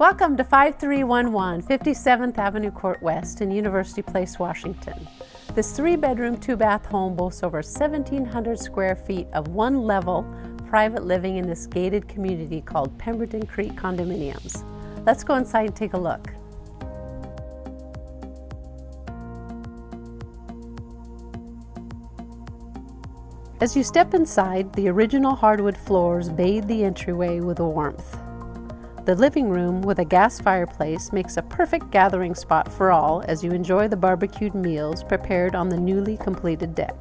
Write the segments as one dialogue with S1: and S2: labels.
S1: Welcome to 5311 57th Avenue Court West in University Place, Washington. This 3-bedroom, 2-bath home boasts over 1,700 square feet of one-level private living in this gated community called Pemberton Creek condominiums. Let's go inside and take a look. As you step inside, the original hardwood floors bathe the entryway with warmth. The living room with a gas fireplace makes a perfect gathering spot for all as you enjoy the barbecued meals prepared on the newly completed deck.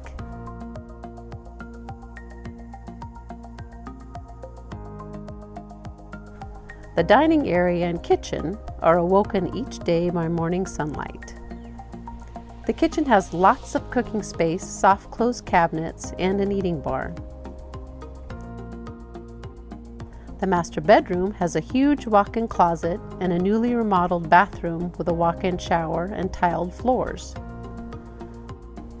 S1: The dining area and kitchen are awoken each day by morning sunlight. The kitchen has lots of cooking space, soft closed cabinets, and an eating bar. The master bedroom has a huge walk-in closet and a newly remodeled bathroom with a walk-in shower and tiled floors.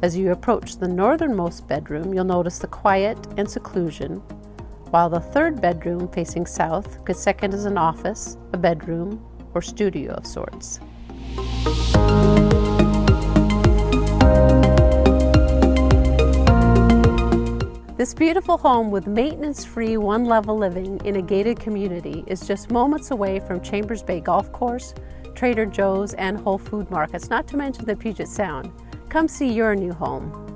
S1: As you approach the northernmost bedroom, you'll notice the quiet and seclusion, while the third bedroom facing south could second as an office, a bedroom, or studio of sorts. This beautiful home with maintenance-free one-level living in a gated community is just moments away from Chambers Bay Golf Course, Trader Joe's, and Whole Food Markets, not to mention the Puget Sound. Come see your new home.